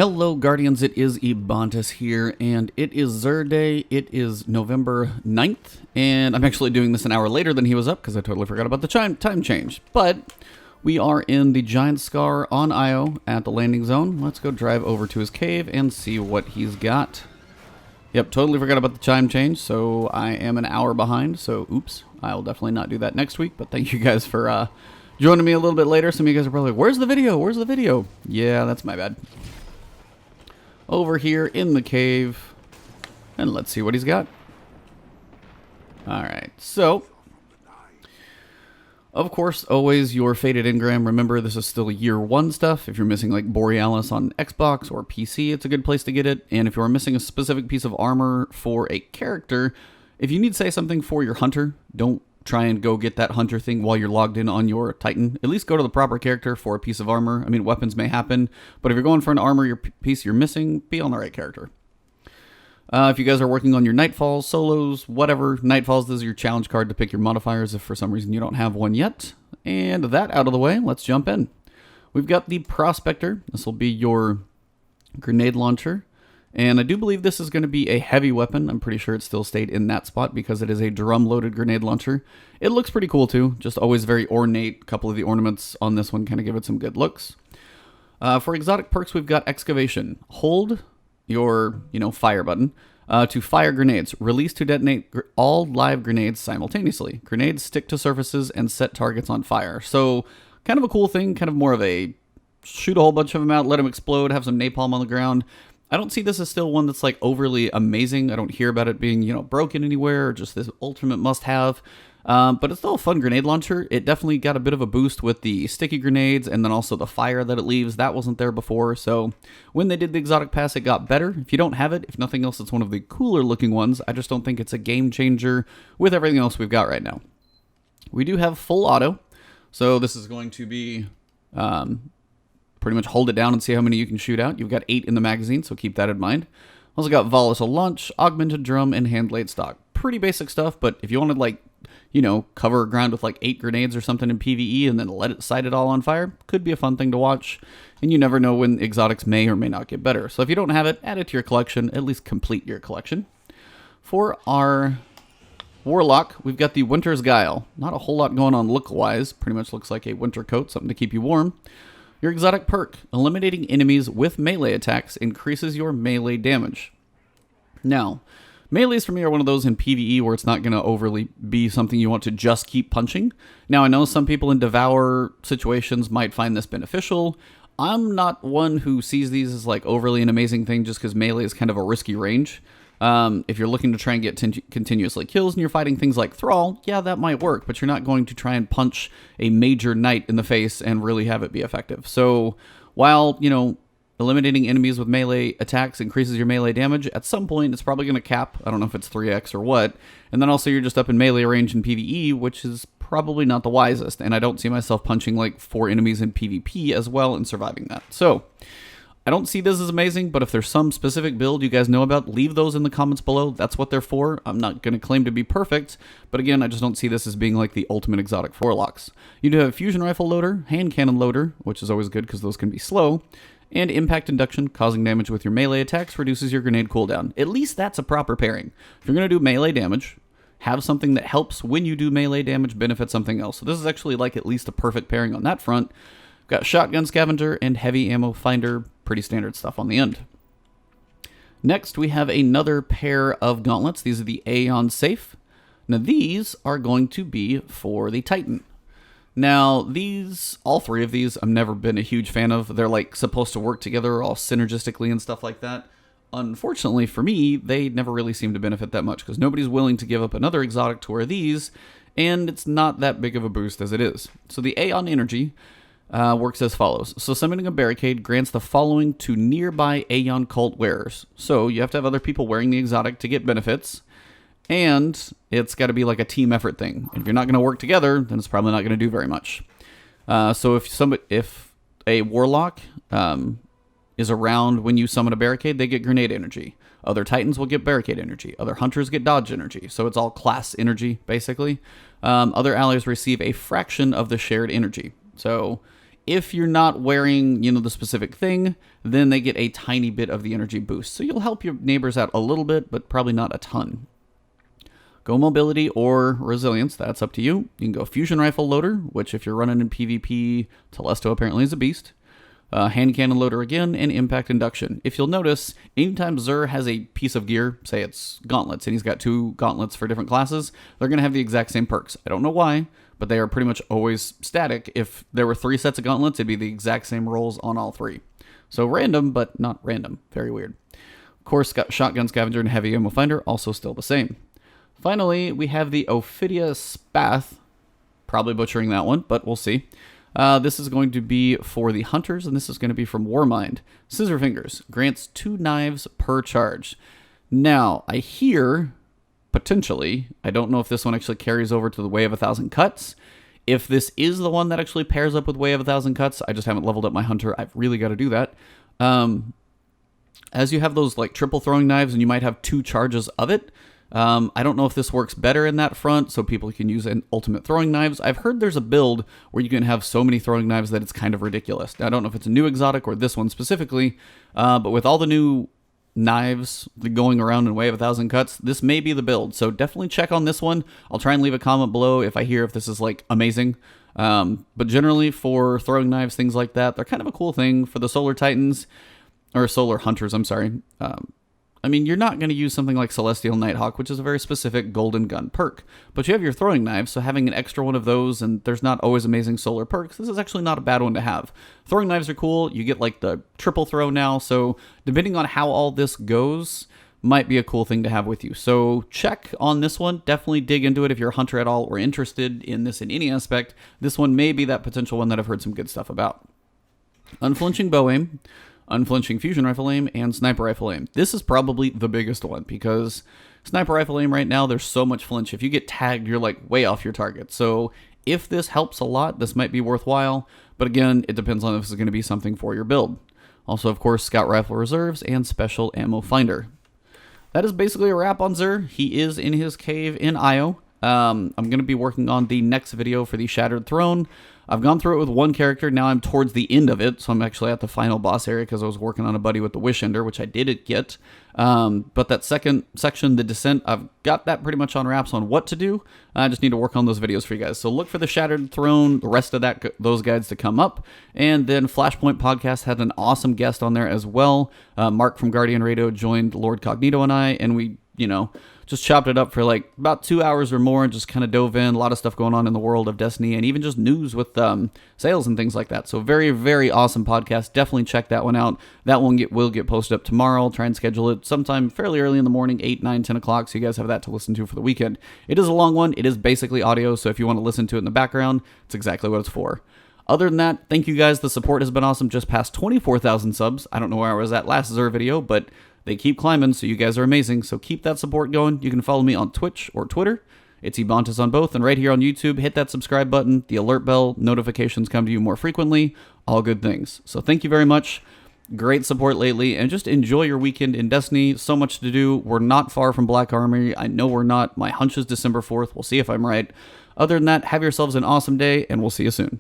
Hello Guardians, it is Ebontis here, and it is Xur Day. It is November 9th, and I'm actually doing this an hour later than he was up because I totally forgot about the time change. But we are in the Giant Scar on Io at the landing zone. Let's go drive over to his cave and see what he's got. Yep, totally forgot about the time change, so I am an hour behind, so oops. I will definitely not do that next week, but thank you guys for joining me a little bit later. Some of you guys are probably like, where's the video? Where's the video? Yeah, that's my bad. Over here in the cave, and let's see what he's got. Alright, so of course, always your Fated Engram. Remember, this is still year one stuff. If you're missing like Borealis on Xbox or PC, it's a good place to get it. And if you're missing a specific piece of armor for a character, if you need to say something for your hunter, don't try and go get that hunter thing while you're logged in on your Titan. At least go to the proper character for a piece of armor. I mean, weapons may happen, but if you're going for an armor piece you're missing, be on the right character. If you guys are working on your Nightfalls, solos, whatever, Nightfalls, this is your challenge card to pick your modifiers if for some reason you don't have one yet. And that out of the way, let's jump in. We've got the Prospector. This will be your grenade launcher. And I do believe this is going to be a heavy weapon. I'm pretty sure it still stayed in that spot because it is a drum-loaded grenade launcher. It looks pretty cool too, just always very ornate. A couple of the ornaments on this one kind of give it some good looks. For exotic perks, we've got Excavation. Hold your, fire button to fire grenades. Release to detonate all live grenades simultaneously. Grenades stick to surfaces and set targets on fire. So kind of a cool thing, kind of more of a shoot a whole bunch of them out, let them explode, have some napalm on the ground. I don't see this as still one that's like overly amazing. I don't hear about it being, broken anywhere or just this ultimate must-have. But it's still a fun grenade launcher. It definitely got a bit of a boost with the sticky grenades and then also the fire that it leaves. That wasn't there before. So when they did the exotic pass, it got better. If you don't have it, if nothing else, it's one of the cooler looking ones. I just don't think it's a game changer with everything else we've got right now. We do have full auto. So this is going to be pretty much hold it down and see how many you can shoot out. You've got 8 in the magazine, so keep that in mind. Also got volatile launch, augmented drum, and hand laid stock. Pretty basic stuff, but if you wanted cover ground with 8 grenades or something in PvE and then sight it all on fire, could be a fun thing to watch. And you never know when exotics may or may not get better. So if you don't have it, add it to your collection, at least complete your collection. For our Warlock, we've got the Winter's Guile. Not a whole lot going on look-wise. Pretty much looks like a winter coat, something to keep you warm. Your exotic perk, eliminating enemies with melee attacks increases your melee damage. Now, melees for me are one of those in PvE where it's not going to overly be something you want to just keep punching. Now, I know some people in Devour situations might find this beneficial. I'm not one who sees these as overly an amazing thing just because melee is kind of a risky range. If you're looking to try and get continuously kills and you're fighting things like Thrall, yeah, that might work, but you're not going to try and punch a major knight in the face and really have it be effective. So while, eliminating enemies with melee attacks increases your melee damage, at some point it's probably going to cap. I don't know if it's 3x or what. And then also you're just up in melee range in PvE, which is probably not the wisest. And I don't see myself punching 4 enemies in PvP as well and surviving that. So I don't see this as amazing, but if there's some specific build you guys know about, leave those in the comments below. That's what they're for. I'm not going to claim to be perfect, but again, I just don't see this as being the ultimate exotic for Warlocks. You do have fusion rifle loader, hand cannon loader, which is always good because those can be slow, and impact induction, causing damage with your melee attacks, reduces your grenade cooldown. At least that's a proper pairing. If you're going to do melee damage, have something that helps when you do melee damage benefit something else. So this is actually at least a perfect pairing on that front. Got shotgun scavenger and heavy ammo finder. Pretty standard stuff on the end. Next, we have another pair of gauntlets. These are the Aeon Safe. Now, these are going to be for the Titan. Now, all 3 of these, I've never been a huge fan of. They're supposed to work together all synergistically and stuff like that. Unfortunately for me, they never really seem to benefit that much because nobody's willing to give up another exotic to wear these, and it's not that big of a boost as it is. So the Aeon Energy works as follows. So summoning a barricade grants the following to nearby Aeon cult wearers. So you have to have other people wearing the exotic to get benefits, and it's got to be a team effort thing. If you're not going to work together, then it's probably not going to do very much. So if a Warlock is around when you summon a barricade, they get grenade energy. Other Titans will get barricade energy. Other Hunters get dodge energy. So it's all class energy, basically. Other allies receive a fraction of the shared energy. So If you're not wearing, the specific thing, then they get a tiny bit of the energy boost. So you'll help your neighbors out a little bit, but probably not a ton. Go mobility or resilience, that's up to you. You can go fusion rifle loader, which if you're running in PvP, Telesto apparently is a beast. Hand cannon loader again, and impact induction. If you'll notice, anytime Xur has a piece of gear, say it's gauntlets, and he's got 2 gauntlets for different classes, they're going to have the exact same perks. I don't know why, but they are pretty much always static. If there were 3 sets of gauntlets, it'd be the exact same rolls on all 3. So random, but not random. Very weird. Of course, shotgun scavenger and heavy ammo finder, also still the same. Finally, we have the Ophidia Spathe. Probably butchering that one, but we'll see. This is going to be for the hunters, and this is going to be from Warmind. Scissor Fingers grants 2 knives per charge. Now, I hear, potentially, I don't know if this one actually carries over to the Way of 1,000 Cuts. If this is the one that actually pairs up with Way of 1,000 Cuts, I just haven't leveled up my hunter. I've really got to do that. As you have those like triple throwing knives, and you might have 2 charges of it. I don't know if this works better in that front, so people can use ultimate throwing knives. I've heard there's a build where you can have so many throwing knives that it's kind of ridiculous. Now, I don't know if it's a new exotic or this one specifically, but with all the new knives going around in Way of 1,000 Cuts, this may be the build. So definitely check on this one. I'll try and leave a comment below if I hear if this is like amazing. But generally for throwing knives, things like that, they're kind of a cool thing for the Solar Titans, or Solar Hunters, I'm sorry. I mean, you're not going to use something like Celestial Nighthawk, which is a very specific golden gun perk. But you have your throwing knives, so having an extra one of those, and there's not always amazing solar perks, this is actually not a bad one to have. Throwing knives are cool. You get like the triple throw now, so depending on how all this goes, might be a cool thing to have with you. So check on this one. Definitely dig into it if you're a hunter at all or interested in this in any aspect. This one may be that potential one that I've heard some good stuff about. Unflinching bow aim. Unflinching fusion rifle aim, and sniper rifle aim. This is probably the biggest one because sniper rifle aim right now, there's so much flinch. If you get tagged, you're like way off your target. So if this helps a lot, this might be worthwhile. But again, it depends on if this is going to be something for your build. Also, of course, scout rifle reserves and special ammo finder. That is basically a wrap on Xur. He is in his cave in Io. I'm going to be working on the next video for the Shattered Throne. I've gone through it with one character. Now I'm towards the end of it, so I'm actually at the final boss area because I was working on a buddy with the Wish Ender, which I didn't get. But that second section, the Descent, I've got that pretty much on wraps on what to do. I just need to work on those videos for you guys. So look for the Shattered Throne, the rest of those guides to come up. And then Flashpoint Podcast had an awesome guest on there as well. Mark from Guardian Radio joined Lord Cognito and I, and we, just chopped it up for like about 2 hours or more and just kind of dove in. A lot of stuff going on in the world of Destiny and even just news with sales and things like that. So very, very awesome podcast. Definitely check that one out. That one will get posted up tomorrow. I'll try and schedule it sometime fairly early in the morning, 8, 9, 10 o'clock, so you guys have that to listen to for the weekend. It is a long one. It is basically audio, so if you want to listen to it in the background, it's exactly what it's for. Other than that, thank you guys. The support has been awesome. Just past 24,000 subs. I don't know where I was at last Xur video, but they keep climbing, so you guys are amazing. So keep that support going. You can follow me on Twitch or Twitter. It's Ebontis on both. And right here on YouTube, hit that subscribe button, the alert bell, notifications come to you more frequently. All good things. So thank you very much. Great support lately. And just enjoy your weekend in Destiny. So much to do. We're not far from Black Armory. I know we're not. My hunch is December 4th. We'll see if I'm right. Other than that, have yourselves an awesome day, and we'll see you soon.